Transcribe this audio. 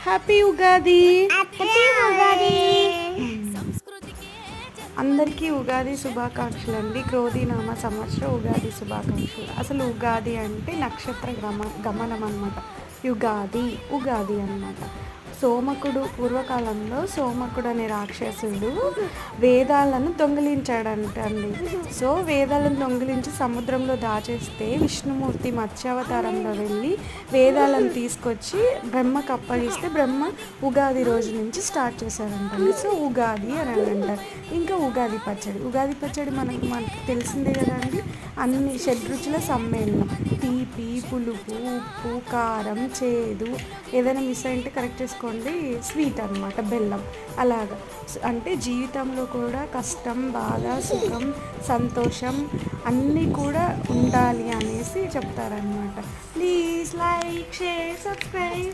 Happy Ugadi. అందరికీ ఉగాది శుభాకాంక్షలు అండి. క్రోధినామ సంవత్సర ఉగాది శుభాకాంక్షలు. అసలు ఉగాది అంటే నక్షత్ర గమనం అన్నమాట. ఉగాది అన్నమాట. సోమకుడు పూర్వకాలంలో సోమకుడు అనే రాక్షసుడు వేదాలను దొంగిలించాడంటండి. సో వేదాలను దొంగిలించి సముద్రంలో దాచేస్తే విష్ణుమూర్తి మత్స్యావతారంలో వెళ్ళి వేదాలను తీసుకొచ్చి బ్రహ్మకు అప్పగిస్తే బ్రహ్మ ఉగాది రోజు నుంచి స్టార్ట్ చేశారంటండి. సో ఉగాది అని అంటారు. ఇంకా ఉగాది పచ్చడి మనకు తెలిసిందే కదండి. అన్ని షడ్రుచుల సమ్మేళనం. తీపి, పులుపు, ఉప్పు, కారం, చేదు, ఏదైనా మిస్ అయితే కరెక్ట్ చేసుకోండి. స్వీట్ అన్నమాట, బెల్లం. అలాగా అంటే జీవితంలో కూడా కష్టం, బాధ, సుఖం, సంతోషం అన్నీ కూడా ఉండాలి అనేసి చెప్తారనమాట. Please like, share, subscribe.